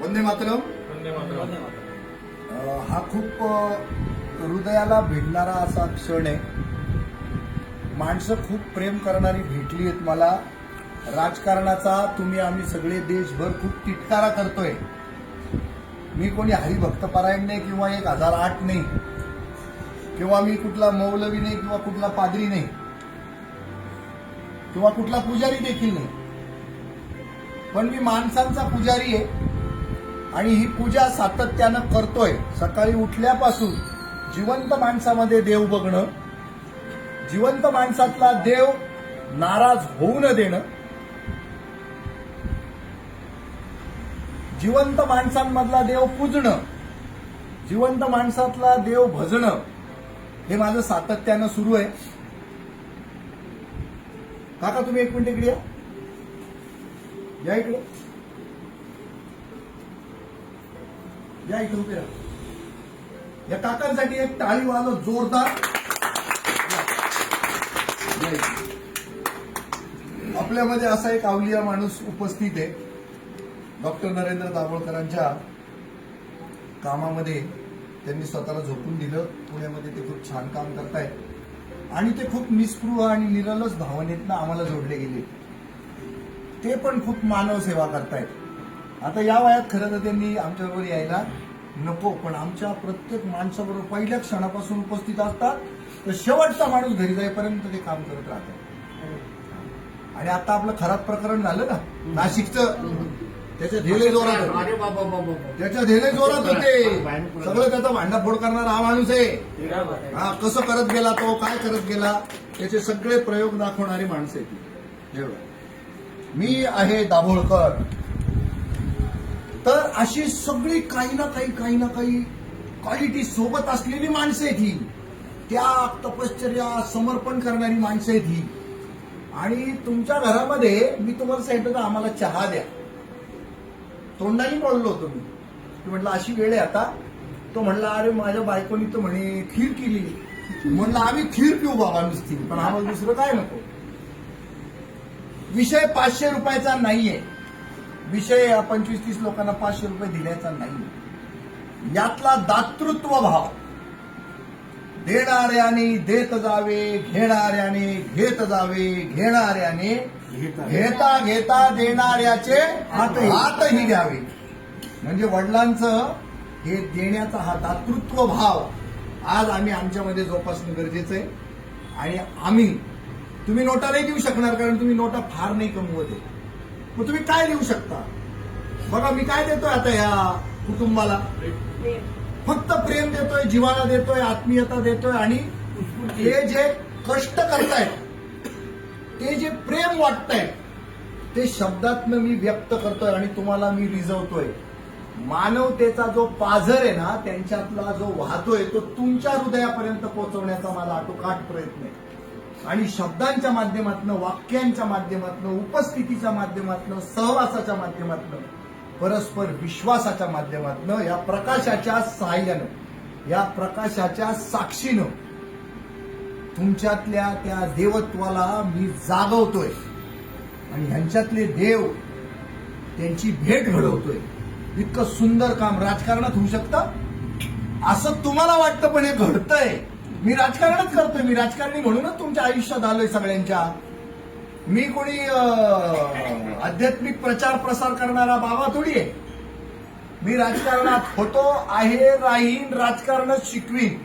वंदे मातरम. वंदे मातरम. हा खूप हृदयाला भिडणारा असा क्षण आहे. माणसं खूप प्रेम करणारी भेटली आहेत मला. राजकारणाचा तुम्ही आम्ही सगळे देशभर खूप तिटकारा करतोय. मी कोणी हरिभक्तपरायण नाही किंवा 1008 नाही किंवा मी कुठला मौलवी नाही किंवा कुठला पादरी नाही किंवा कुठला पुजारी देखील नाही, पण मी माणसांचा पुजारी आहे आणि ही पूजा सातत्यानं करतोय. सकाळी उठल्यापासून जिवंत माणसामध्ये देव बघणं, जिवंत माणसातला देव नाराज होऊ न देणं, जिवंत माणसांमधला देव पूजणं, जिवंत माणसातला देव भजणं, हे माझं सातत्यानं सुरू आहे. काका तुम्ही एक मिनिट इकडे या इकडे या इथे उभे राहा. या काकांसाठी एक टाळी वाजव जोरदार. आपल्यामध्ये असा एक अवलिया माणूस उपस्थित आहे. डॉक्टर नरेंद्र दाभोळकरांच्या कामामध्ये त्यांनी स्वतःला झोकून दिलं. पुण्यामध्ये ते खूप छान काम करतायत आणि ते खूप निस्पृह आणि निरलस भावनेतनं आम्हाला जोडले गेले. ते पण खूप मानव सेवा करतायत. आता या वयात खरं तर त्यांनी आमच्याबरोबर यायला नको, पण आमच्या प्रत्येक माणसाबरोबर पहिल्या क्षणापासून उपस्थित असतात तर शेवटचा माणूस घरी जाईपर्यंत ते काम करत राहतात. आणि आता आपलं खराब प्रकरण झालं ना नाशिकचं, त्याच्या धेले जोरात त्याच्या धेले जोरात होते. सगळं त्याचा भांडाफोड करणारा हा माणूस आहे. हा कसं करत गेला, तो काय करत गेला, त्याचे सगळे प्रयोग दाखवणारी माणसं आहेत. मी आहे दाभोळकर. तर अशी सगळी काही ना काही क्वालिटी सोबत असलेली माणसं आहेत ही. त्याग, तपश्चर्या, समर्पण करणारी माणसं आहेत ही. आणि तुमच्या घरामध्ये मी तुम्हाला सांगितलं आम्हाला चहा द्या, तोंडाने बोललो होतो मी की म्हटलं अशी वेळ आहे आता. तो म्हणला अरे माझ्या बायकोनी तर म्हणे खीर केली. म्हणलं आम्ही खीर पिऊ बाबा नुसती, पण आम्हाला दुसरं काय नको. विषय 500 रुपयाचा नाहीये. विषय 25-30 लोकांना 500 रुपये दिल्याचा नाही. यातला दातृत्व भाव, देणाऱ्याने देत जावे, घेणाऱ्याने घेत जावे, घेणाऱ्याने घेता घेता देणाऱ्याचे हातही घ्यावे. म्हणजे वडिलांचं हे देण्याचा हा दातृत्व भाव आज आम्ही आमच्यामध्ये जोपासणं गरजेचं आहे. आणि आम्ही, तुम्ही नोटा नाही देऊ शकणार कारण तुम्ही नोटा फार नाही कमवत आहे, मग तुम्ही काय देऊ शकता. बघा मी काय देतोय आता ह्या कुटुंबाला, फक्त प्रेम देतोय, जिव्हाळा देतोय, आत्मीयता देतोय. आणि हे जे कष्ट करतायत, ते जे प्रेम वाटतंय, ते शब्दातनं मी व्यक्त करतोय आणि तुम्हाला मी रिझवतोय. मानवतेचा जो पाझर आहे ना, त्यांच्यातला जो वाहतोय तो तुमच्या हृदयापर्यंत पोहोचवण्याचा माझा आटोकाट प्रयत्न आहे. आणि शब्दांच्या माध्यमातून, वाक्यांच्या माध्यमातून, उपस्थितीच्या माध्यमातून, सहवासाच्या माध्यमातून, परस्पर विश्वासाच्या माध्यमातून, या प्रकाशाच्या सहाय्यानं, या प्रकाशाच्या साक्षीनं तुमच्यातल्या त्या देवत्वाला मी जागवतोय आणि ह्यांच्यातले देव त्यांची भेट घडवतोय. इतकं सुंदर काम राजकारणात होऊ शकतं असं तुम्हाला वाटतं, पण हे घडतंय. मी राजकारणच करतोय. मी राजकारणी म्हणूनच तुमच्या आयुष्यात आलोय सगळ्यांच्या. मी कोणी आध्यात्मिक प्रचार प्रसार करणारा बाबा थोडी आहे. मी राजकारणात होतो, आहे, राहीन, राजकारणच शिकवीन.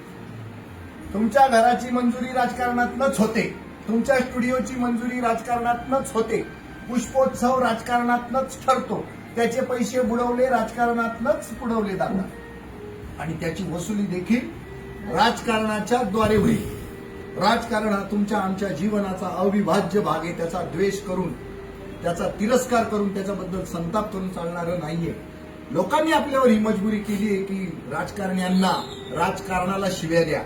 तुमच्या घराची मंजुरी राजकारणातनच होते, तुमच्या स्टुडिओची मंजुरी राजकारणातनच होते, पुष्पोत्सव राजकारणातनच ठरतो, त्याचे पैसे बुडवले राजकारणातनच बुडवले जातात आणि त्याची वसुली देखील राजकारणाच्या द्वारे होईल. राजकारण हा तुमच्या आमच्या जीवनाचा अविभाज्य भाग आहे. त्याचा द्वेष करून, त्याचा तिरस्कार करून, त्याच्याबद्दल संताप करून चालणारं नाहीये. लोकांनी आपल्यावर ही मजबुरी केली आहे की राजकारण्यांना, राजकारणाला शिव्या द्या.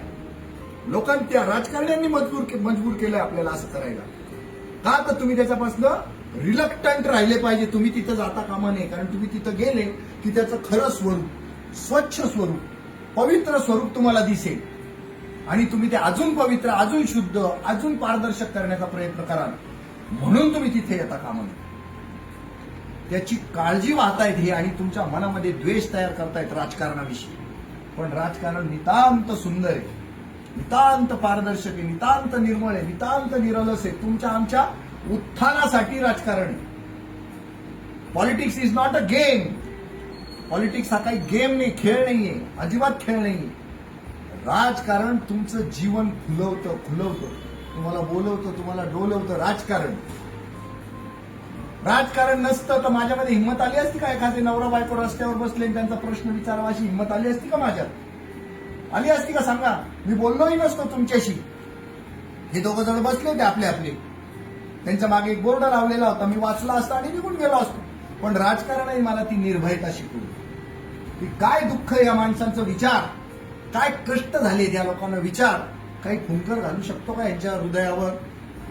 त्या राजकारण्यांनी मजबूर केलंय आपल्याला असं करायला. का तर तुम्ही त्याच्यापासून रिलक्टंट राहिले पाहिजे. तुम्ही तिथं जाता कामा नये, कारण तुम्ही तिथं गेले की त्याचं खरं स्वरूप, स्वच्छ स्वरूप, पवित्र स्वरूप तुम्हाला दिसेल आणि तुम्ही ते अजून पवित्र, अजून शुद्ध, अजून पारदर्शक करण्याचा प्रयत्न कराल. म्हणून तुम्ही तिथे येता कामा नये. त्याची काळजी वाहतायत हे आणि तुमच्या मनामध्ये द्वेष तयार करतायत राजकारणाविषयी. पण राजकारण नितांत सुंदर आहे, नितांत पारदर्शक आहे, नितांत निर्मळ आहे, नितांत निरलस आहे. तुमच्या आमच्या उत्थानासाठी राजकारण आहे. Politics is not a game. Politics हा काही गेम नाही, खेळ नाहीये, अजिबात खेळ नाहीये. राजकारण तुमचं जीवन खुलवतं, तुम्हाला बोलवतं, तुम्हाला डोलवतं. राजकारण नसतं तर माझ्यामध्ये हिंमत आली असती का? एखादे नवरा बायको रस्त्यावर बसले आणि त्यांचा प्रश्न विचारावा अशी हिंमत आली असती का माझ्यात? आली असती का सांगा? मी बोललोही नसतो तुमच्याशी. हे दोघं जण बसले होते आपले आपले, त्यांच्या मागे एक बोर्ड लावलेला होता, मी वाचला असता आणि निघून गेलो असतो. पण राजकारणाने मला ती निर्भयता शिकवली की काय दुःख या माणसांचं, विचार काय कष्ट झाले त्या लोकांना, विचार काही फुंकर घालू शकतो का यांच्या हृदयावर?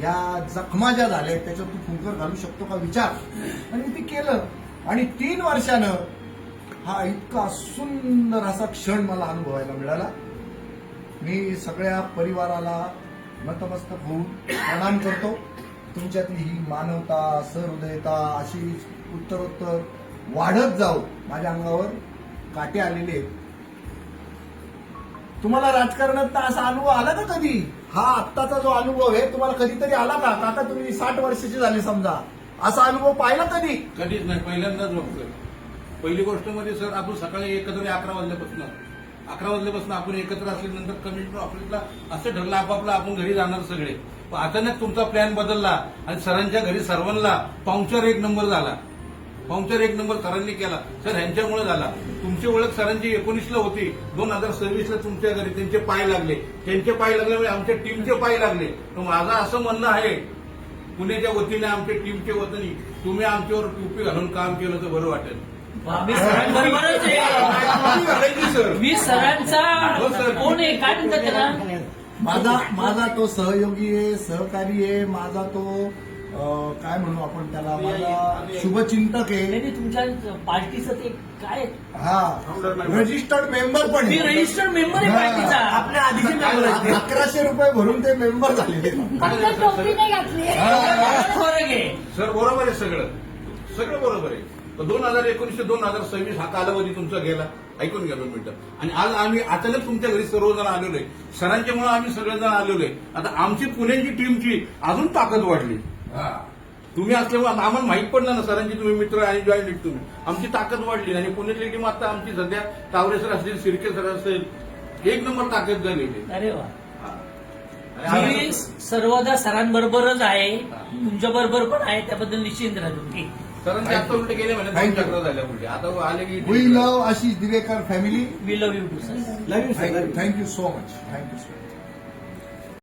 या जखमा ज्या झाल्या त्याच्यावर तू फुंकर घालू शकतो का? विचार. आणि मी ते केलं आणि 3 वर्षानं हा इतका सुंदर असा क्षण मला अनुभवायला मिळाला. मी सगळ्या परिवाराला नतमस्तक होऊन प्रणाम करतो. तुमच्यातली ही मानवता, सहृदयता अशी उत्तरोत्तर वाढत जाऊ. माझ्या अंगावर काटे आलेले आहेत. तुम्हाला राजकारणात असा अनुभव आला का कधी? हा आत्ताचा जो अनुभव आहे तुम्हाला कधीतरी आला का? काका तुम्ही 60 वर्षाचे झाले समजा, असा अनुभव पाहिला कधी? कधीच नाही, पहिल्यांदाच बघतोय. पहिली गोष्ट म्हणजे सर, आपण सकाळी एकत्र 11 वाजल्यापासून आपण एकत्र असल्यानंतर कमिशनर ऑफिसला असं ठरलं आपापलं आपण घरी जाणार सगळे. पण अचानक तुमचा प्लॅन बदलला आणि सरांच्या घरी सर्वांना पाहुणचार 1 नंबर झाला. पाहुणचार 1 नंबर सरांनी केला. सर ह्यांच्यामुळे झाला. तुमची ओळख सरांची 19ला होती, 2026ला तुमच्या घरी त्यांचे पाय लागले. त्यांचे पाय लागल्यामुळे आमच्या टीमचे पाय लागले. तर माझं असं म्हणणं आहे, पुण्याच्या वतीने आमच्या टीमच्या वतीने तुम्ही आमच्यावर टोपी घालून काम केलं तर बरं वाटेल. मी सरांबरोबरच आहे. सर मी सरांचा हो, सर. कोण आहे, काय म्हणतात त्याला? माझा तो सहयोगी आहे, सहकारी आहे, माझा तो काय म्हणू आपण त्याला, माझा शुभचिंतक आहे. नाही, तुमच्या पार्टीचं ते काय? हा, रजिस्टर्ड मेंबर पण मी आहे. रजिस्टर्ड मेंबर आहे पार्टीचा. आपल्या आधीचे मेंबर आहेत. 1100 रुपये भरून ते मेंबर झालेले. फक्त टोपी नाही घातली. फरक आहे. सर बरोबर आहे, सगळं बरोबर आहे. 2019 ते 2026 हा कालावधी तुमचा गेला. ऐकून घ्या 2 मिनिटं. आणि आज आम्ही अचानक तुमच्या घरी सर्वजण आलेलो आहे. सरांच्यामुळे आम्ही सगळेजण आलेलो आहे. आता आमची पुण्याची टीमची अजून ताकद वाढली. तुम्ही असल्यामुळे आम्हाला माहित पडलं ना, सरांची तुम्ही मित्र आणि जॉईंट तुम्ही, आमची ताकद वाढली. आणि पुण्यातली टीम आता आमची सध्या तावरे सर असतील, सिरके सर असेल, 1 नंबर ताकद झालेली. अरे वा. आणि मी सर्वदा सरांबरोबरच आहे, तुमच्या बरोबर पण आहे, त्याबद्दल निश्चिंत राहा तुम्ही. सरांचे आता उलटे गेले म्हणे, 2 चक्र झाल्या उलटे. आता आले की we love Ashish Diwekar family. We love you too sir. Love you sir. Thank you so much. Thank you so much.